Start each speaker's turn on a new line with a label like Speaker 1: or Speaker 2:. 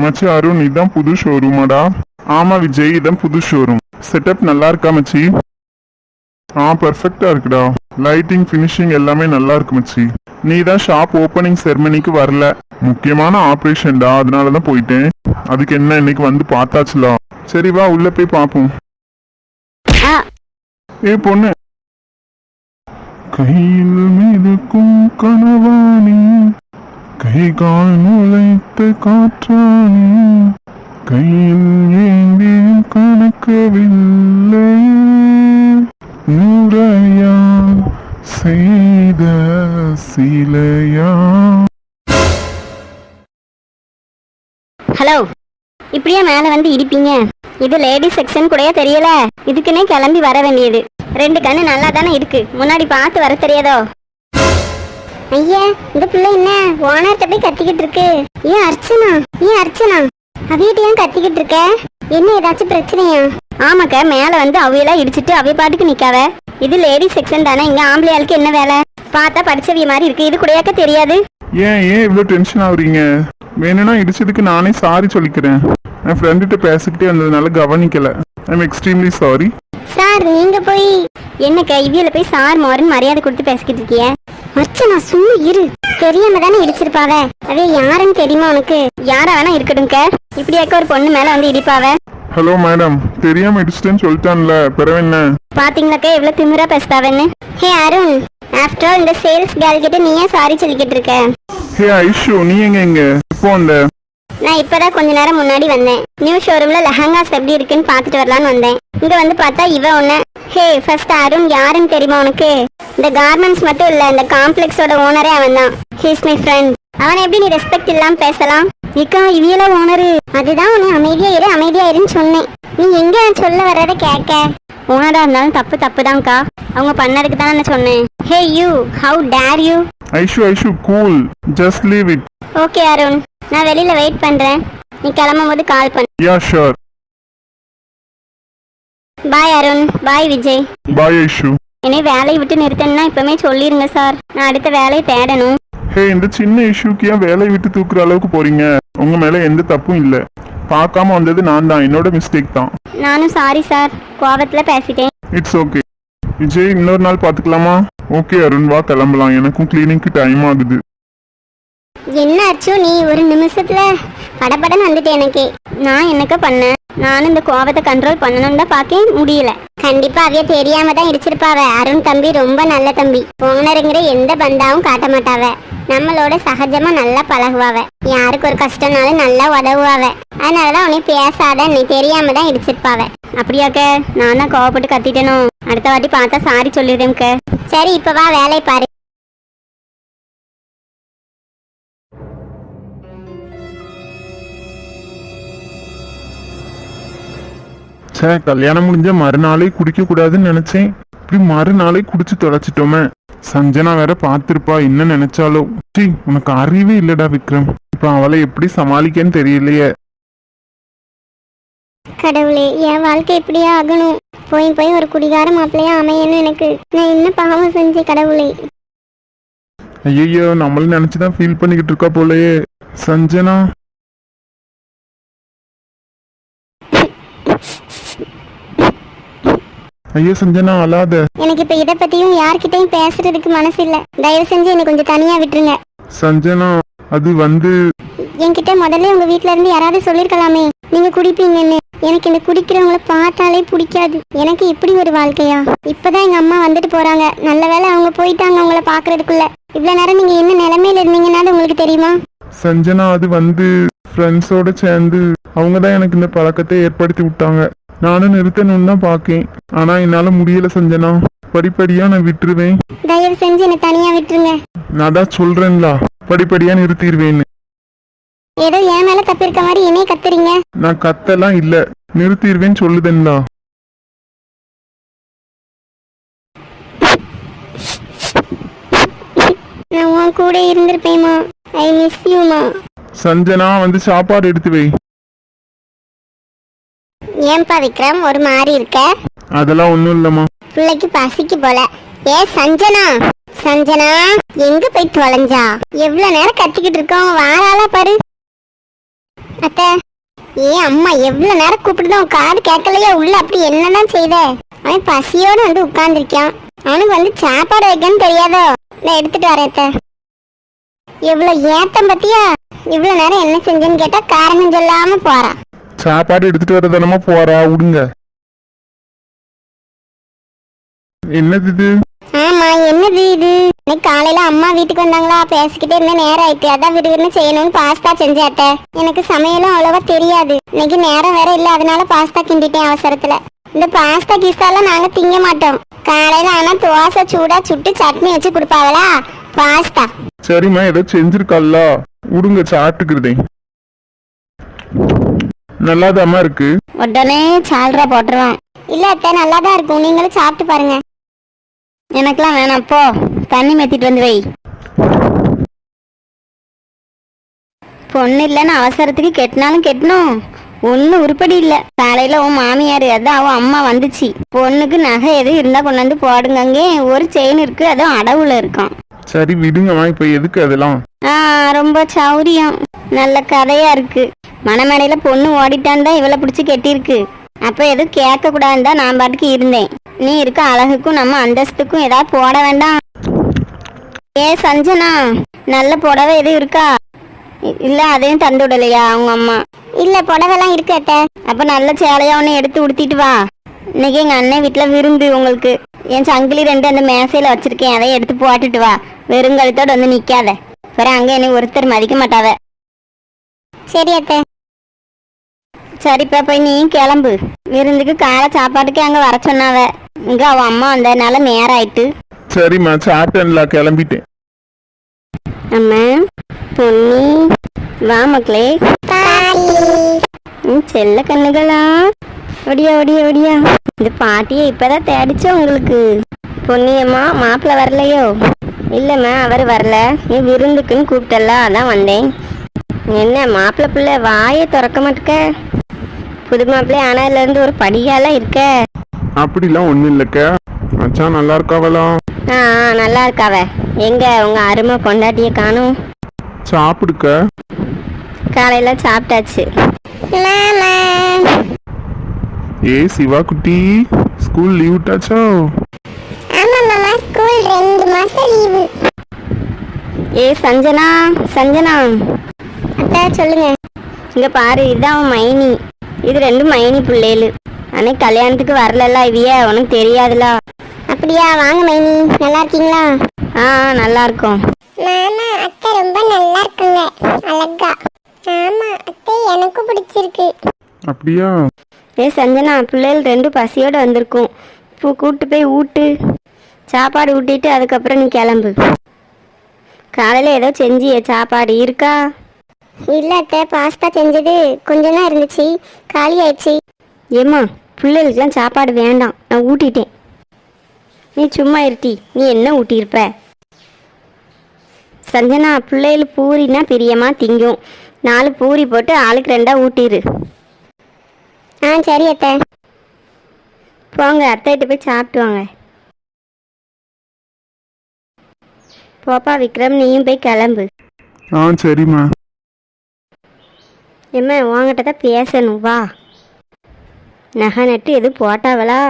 Speaker 1: மச்சி அருண், இதான் புது ஷோரூமாடா? ஆமா விஜய், இதான் புது ஷோரூம். செட்டப் நல்லா இருக்கா மச்சி? பெர்ஃபெக்டா இருக்குடா. லைட்டிங், ஃபினிஷிங் எல்லாமே நல்லா இருக்கு மச்சி. நீ தான் ஷாப் ஓப்பனிங் செரமனிக்கு வரல. முக்கியமான ஆப்ரேஷன்டா, அதனாலதான் போயிட்டேன். அதுக்கு என்ன, இன்னைக்கு வந்து பார்த்தாச்சுலாம். சரி வா உள்ள போய் பார்ப்போம். ஏ பொண்ணு, கையில் மிதக்கும் கனவானி, கை கால் முளைத்த காற்றானி, கையில் ஏந்தியும் கணக்கவில்லை, நுரையா செய்த சிலையா.
Speaker 2: ஹலோ, இப்படியே மேல வந்து இடிப்பீங்க? இது லேடிஸ் செக்ஷன் கூடயே தெரியல. இதுக்குன்னே கிளம்பி வர வேண்டியது. 2 கண்ணு நல்லா தானே இருக்கு, முன்னாடி பார்த்து வர தெரியாதோ? ஐயா, இந்த பிள்ளை என்ன ஓனர்கிட்ட போய் கத்திக்கிட்டு இருக்கு. ஏன் அர்ச்சனா அவியிட்ட ஏன் கத்திக்கிட்டு இருக்க? என்ன ஏதாச்சும் பிரச்சனையா? ஆமாக்கா, மேல வந்து அவையெல்லாம் இடிச்சிட்டு அவைய பாட்டுக்கு நிக்காவ. இது லேடிஸ் செக்ஷன் தானே, இங்க ஆம்பளையாளுக்கு என்ன வேலை? பார்த்தா படிச்சவிய மாதிரி இருக்கு, இது கூடயாக்க தெரியாது?
Speaker 1: ஏன் இவ்வளவு டென்ஷன் ஆகுறீங்க? வேணும்னா இடிச்சதுக்கு நானே சாரி சொல்லிக்கிறேன். என் ஃப்ரெண்டுகிட்ட பேசிக்கிட்டே வந்ததுனால கவனிக்கல. I'm extremely sorry.
Speaker 2: சார், நீங்க போய் என்னக்கா இவியில போய் சார் மாறுன்னு மரியாதை கொடுத்து பேசிக்கிட்டு இருக்கிய? அர்ச்சனா சும்மா இரு. தெரியாம தானே இடிச்சிருப்பாவ. அதே யாருன்னு தெரியுமா உனக்கு? யாரா வேணா இருக்கட்டும்க்க, இப்படியாக்க ஒரு பொண்ணு மேல வந்து இடிப்பாவ?
Speaker 1: ஹலோ மேடம், தெரியாம இடிச்சிட்டேன்னு சொல்லிட்டான்ல, பிறகு என்ன?
Speaker 2: பாத்தீங்களாக்கா எவ்வளவு திமிரா பேசுதாவன்னு. ஹே அருண், ஆஃப்டர் ஆல் இந்த சேல்ஸ் கேர்ள் கிட்ட நீ ஏன் சாரி சொல்லிக்கிட்டு இருக்க?
Speaker 1: ஹே ஐஷு, நீ எங்க இப்போ வந்த?
Speaker 2: நான் இப்பதான் கொஞ்ச நேரம் முன்னாடி வந்தேன். நியூ ஷோரூம்ல லெஹங்காஸ் எப்படி இருக்குன்னு பாத்துட்டு வரலான்னு வந்தேன். இங்க வந்து பார்த்தா இவ ஒண்ணு. ஹே, ஃபர்ஸ்ட் அருண் யாருன்னு தெரியுமா உனக்கு? இந்த கார்மெண்ட்ஸ் மட்டும் இல்ல, இந்த காம்ப்ளெக்ஸோட ஓனரே அவன் தான். He's my friend. அவனை எப்படி நீ ரெஸ்பெக்ட் இல்லாம பேசலாம்? இக்கா, இவியல ஓனரு. அதுதான் உன்னை அமைதியா இருன்னு சொன்னேன். நீ எங்க சொல்ல வர்றத கேட்க? ஓனரா இருந்தாலும் தப்பு தான்க்கா. அவங்க பண்ணதுக்கு தானே நான் சொன்னேன். Hey you, how dare you?
Speaker 1: Aishu cool, just leave it.
Speaker 2: Okay Arun, நான் வெளியில வெயிட் பண்றேன். நீ கிளம்பும் போது கால் பண்ணு.
Speaker 1: Yeah sure.
Speaker 2: Bye Arun. Bye Vijay.
Speaker 1: Bye Aishu.
Speaker 2: என்னை வேலையை விட்டு நிறுத்தணும்னா இப்பவுமே சொல்லிருங்க சார், நான் அடுத்த வேலையை தேடணும்.
Speaker 1: ஹே, இந்த சின்ன இஷ்யூக்கு ஏன் வேலையை விட்டு தூக்குற அளவுக்கு போறீங்க? உங்க மேல எந்த தப்பும் இல்ல. பார்க்காம வந்தது நான் தான், என்னோட மிஸ்டேக் தான்.
Speaker 2: நானும் சாரி சார், கோபத்துல பேசிட்டேன்.
Speaker 1: It's okay. விஜய், இன்னொரு நாள் பாத்துக்கலாமா? ஓகே அருண், வா கிளம்பலாம். எனக்கும் கிளீனிங்க்கு டைம் ஆகுது.
Speaker 2: என்ன ஆச்சு, நீ ஒரு நிமிஷத்துல படபடன்னு வந்துட்டு எனக்கு. நான் என்னக்கா பண்ணேன்? நானும் இந்த கோபத்தை கண்ட்ரோல் பண்ணணும் தான் பார்க்க முடியல. கண்டிப்பா அவைய தெரியாம தான் இடிச்சிருப்பாவ. அருண் தம்பி ரொம்ப நல்ல தம்பி. ஓனருங்கிற எந்த பந்தாவும் காட்ட மாட்டாவ. நம்மளோட சகஜமா நல்லா பழகுவாவ. யாருக்கு ஒரு கஷ்டம்னாலும் நல்லா உதவுவாவ. அதனாலதான் உன்னை பேசாத, நீ தெரியாம தான் இடிச்சிருப்பாவ. அப்படியாக்க, நான் தான் கோவப்பட்டு கத்திட்டேனோ? அடுத்த வாட்டி பார்த்தா சாரி சொல்லிடுறேன்க்க. சரி, இப்ப வா வேலையை பாரு.
Speaker 1: கல்யாணம் முடிஞ்ச மறுநாளே குடிக்க கூடாதுன்னு நினைச்சேன். இப்படி மறுநாளே குடிச்சு தொலைச்சிட்டோமே. சஞ்சனா வேற பார்த்திருப்பா, என்ன நினைச்சாலோ. சி, உனக்கு அறிவே இல்லடா விக்ரம். இப்ப அவளை எப்படி சமாளிக்கன்னு தெரியலையே.
Speaker 2: கடவுளே, என் வாழ்க்கை இப்படியே ஆகணும். போய் ஒரு குடிகார மாப்பிள்ளையா அமையணும் எனக்கு. நான் என்ன பாவம் செஞ்சேன் கடவுளே?
Speaker 1: ஐயோ, நம்மளும் நினைச்சுதான் ஃபீல் பண்ணிக்கிட்டு இருக்கா போலயே சஞ்சனா. ஐயோ சஞ்சனா, அழாத.
Speaker 2: எனக்கு இப்ப இத பத்தியும் யார்கிட்டயும் பேசுறதுக்கு மனசு இல்ல. தயவு செஞ்சு என்னை கொஞ்சம் தனியா விட்டுருங்க.
Speaker 1: சஞ்சனா, அது
Speaker 2: என்கிட்ட முதல்ல உங்க வீட்ல இருந்து யாராவது சொல்லிருக்கலாமே நீங்க குடிப்பீங்கன்னு. எனக்கு இந்த குடிக்கிறவங்கள பார்த்தாலே பிடிக்காது. எனக்கு இப்படி ஒரு வாழ்க்கையா? இப்பதான் எங்க அம்மா வந்துட்டு போறாங்க. நல்ல வேளை அவங்க போயிட்டாங்க உங்களை பாக்குறதுக்குள்ள. இவ்வளவு நேரம் நீங்க என்ன நிலைமையில இருந்தீங்கன்னா உங்களுக்கு தெரியுமா?
Speaker 1: சஞ்சனா, அது ஃப்ரெண்ட்ஸோட சேர்ந்து அவங்கதான் எனக்கு இந்த பழக்கத்தை ஏற்படுத்தி விட்டாங்க. நானும் நிறுத்தணும்னு தான் பாக்கேன், ஆனா என்னால முடியல சஞ்சனா. படிப்படியா நான் விட்டுருவேன்.
Speaker 2: தயவு செஞ்சு என்ன தனியா விட்டுருங்க.
Speaker 1: நான் தான் சொல்றேன்ல, படிப்படியா நிறுத்திடுவேன்னு.
Speaker 2: ஏதோ என் மேல தப்பு இருக்க மாதிரி என்னைய கத்துறீங்க.
Speaker 1: நான் கத்தெல்லாம் இல்ல, நிறுத்திடுவேன்னு சொல்லுதேன்ல.
Speaker 2: நான் உன் கூட இருந்திருப்பேமா. ஐ மிஸ் யூமா.
Speaker 1: சஞ்சனா, சாப்பாடு எடுத்து வை.
Speaker 2: ஏன்பா விக்ரம் ஒரு மாதிரி இருக்க?
Speaker 1: அதெல்லாம் ஒண்ணும் இல்லம்மா.
Speaker 2: பிள்ளைக்கு பசிக்கு போல. ஏ சஞ்சனா, சஞ்சனா எங்க போய் தொலைஞ்சா? எவ்வளவு நேரம் கத்திக்கிட்டு இருக்கோம், வாராளா பாரு. அத்தை, ஏ அம்மா எவ்வளவு நேரம் கூப்பிடுதோம் காது கேட்கலையா? உள்ள அப்படி என்னதான் செய்த? அவன் பசியோட வந்து உட்கார்ந்துருக்கான். அவனுக்கு வந்து சாப்பாடு வைக்கன்னு தெரியாதோ? நான் எடுத்துட்டு வரேன். எவ்வளவு ஏத்தம் பத்தியா? இவ்வளவு நேரம் என்ன செஞ்சேன்னு கேட்டா காரணம் சொல்லாம போறான்.
Speaker 1: சாப்பாடு எடுத்துட்டு வரதானமா போறா, விடுங்க. என்னது இது?
Speaker 2: ஆமா என்னது இது? இன்னைக்கு காலையில அம்மா வீட்டுக்கு வந்தாங்களா, பேசிக்கிட்டே இருந்த நேரம் ஆயிட்டு. அதான் விறுவிறுன்னு செய்யணும்னு பாஸ்தா செஞ்சாத்த. எனக்கு சமையலும் அவ்வளவா தெரியாது. இன்னைக்கு நேரம் வேற இல்ல, அதனால பாஸ்தா கிண்டிட்டேன் அவசரத்துல. இந்த பாஸ்தா கிஸ்தாலாம் நாங்க திங்க மாட்டோம். காலையில ஆனா தோசை சூடா சுட்டு சட்னி வச்சு கொடுப்பாங்களா, பாஸ்தா.
Speaker 1: சரிம்மா, ஏதோ செஞ்சிருக்கல்ல, விடுங்க சாப்பிட்டுக்கிறதே. நல்லாதாம்மா இருக்கு.
Speaker 2: உடனே சால்ரா போட்டுருவான். இல்ல அத்தை நல்லாதான் இருக்கும், நீங்களும் சாப்பிட்டு பாருங்க. எனக்கெல்லாம் வேணாம், போ தண்ணி மெத்திட்டு வந்து வை. பொண்ணு இல்லைன்னு அவசரத்துக்கு கெட்டினாலும் கெட்டணும், ஒன்றும் உருப்படி இல்லை. காலையில் உன் மாமியார் அதான் அவன் அம்மா வந்துச்சு. பொண்ணுக்கு நகை எதுவும் இருந்தால் கொண்டு வந்து போடுங்க. ஒரு செயின் இருக்கு, அதுவும் அடவுல இருக்கும்.
Speaker 1: சரி விடுங்கம்மா, இப்போ எதுக்கு அதெல்லாம்?
Speaker 2: ரொம்ப சௌரியம், நல்ல கதையா இருக்கு. மணமேடையில பொண்ணு ஓடிட்டான் தான் இவளை பிடிச்சி கெட்டிருக்கு. அப்போ எதுவும் கேட்க கூடாதுன்னு தான் நான் பாட்டுக்கு இருந்தேன். நீ இருக்க அழகுக்கும் நம்ம அந்தஸ்துக்கும் ஏதாவது போட வேண்டாம். ஏ சஞ்சனா, நல்ல புடவை எதுவும் இருக்கா? இல்ல அதையும் தந்து விடலையா அவங்க அம்மா? இல்ல புடவைலாம் இருக்கு அத்தை. அப்ப நல்ல சேலையா ஒன்று எடுத்து உடுத்திட்டு வா. இன்னைக்கு எங்க அண்ணன் வீட்டுல விருந்து உங்களுக்கு. என் சங்கிலி 2 அந்த மேசையில வச்சிருக்கேன், அதை எடுத்து போட்டுட்டு வா. வெறுங்கழுத்தோட வந்து நிக்காத, வேற அங்க என்னை ஒருத்தர் மதிக்க மாட்டாவ. சரி அத்தை. சரிப்பா, போய் நீ கிளம்பு. விருந்துக்கு காலை சாப்பாட்டுக்கு அங்க வர சொன்னாவ. இங்க அவன் அம்மா வந்ததுனால நேரம் ஆயிட்டு.
Speaker 1: சரிம்மா, சாப்பிட்டேன்ல, கிளம்பிட்டேன்.
Speaker 2: அம்மா பொன்னி வா மக்களே. செல்ல கண்ணுகளா, ஒடியா ஒடியா ஒடியா. இந்த பாட்டியை இப்பதான் தேடிச்சோ உங்களுக்கு? பொன்னியம்மா மாப்பிள்ள வரலையோ? இல்லம்மா அவர் வரல, நீ விருந்துக்குன்னு கூப்பிட்டல, அதான் வந்தேன். என்ன மாப்பிள்ள பிள்ளை வாயை திறக்க மாட்டுக்க? புது மாப்பிள்ளை ஆனதுல இருந்து ஒரு படியாலாம் இருக்க.
Speaker 1: அப்படிலாம் ஒண்ணும் இல்லக்க. மச்சான் நல்லா இருக்காவளா?
Speaker 2: நல்லா இருக்காவ. எங்க உங்க அருமை பொண்டாட்டிய காணும்?
Speaker 1: சாப்பிடுக்க.
Speaker 2: காலையில சாப்பிட்டாச்சு.
Speaker 1: ஏ சிவா குட்டி, ஸ்கூல் லீவ் விட்டாச்சோ?
Speaker 2: ஆமா மாமா, ஸ்கூல் 2 மாசம் லீவு. ஏ சஞ்சனா, சஞ்சனா அத்தை சொல்லுங்க. இங்க பாரு, இதுதான் மைனி. இது 2 மைனி பிள்ளைகளு. அன்னைக்கு கல்யாணத்துக்கு வரல இவிய, உனக்கு தெரியாதுல. அப்படியா? வாங்க மைனி, நல்லா இருக்கீங்களா? நல்லா இருக்கோம். மாமா அத்தை ரொம்ப நல்லா இருக்குங்க, அழகா. ஆமா அத்தை, எனக்கு பிடிச்சிருக்கு.
Speaker 1: அப்படியா?
Speaker 2: ஏ சஞ்சனா, பிள்ளைகள் 2 பசியோட வந்திருக்கும். கூட்டு போய் ஊட்டு, சாப்பாடு ஊட்டிட்டு அதுக்கப்புறம் நீ கிளம்பு. காலையில் ஏதோ செஞ்சிய சாப்பாடு இருக்கா? இல்லை அத்தை, பாஸ்தா செஞ்சது கொஞ்சம் தான் இருந்துச்சு, காலி ஆயிடுச்சு. ஏம்மா, பிள்ளைகளுக்கெல்லாம் சாப்பாடு வேண்டாம், நான் ஊட்டிட்டேன். நீ சும்மா இருட்டி, நீ என்ன ஊட்டியிருப்ப? சஞ்சனா, பிள்ளைகள் பூரினா பிரியமா திங்கும். 4 பூரி போட்டு ஆளுக்கு 2 ஊட்டிரு. சரி அத்தை. போங்க, அத்தைகிட்ட போய் சாப்பிட்டு வாங்க. போப்பா விக்ரம், நீயும் போய் கிளம்பு.
Speaker 1: சரிம்மா.
Speaker 2: எம்மா உங்ககிட்ட தான் பேசணும், வா. நகை நட்டு எதுவும் போட்டாவளா?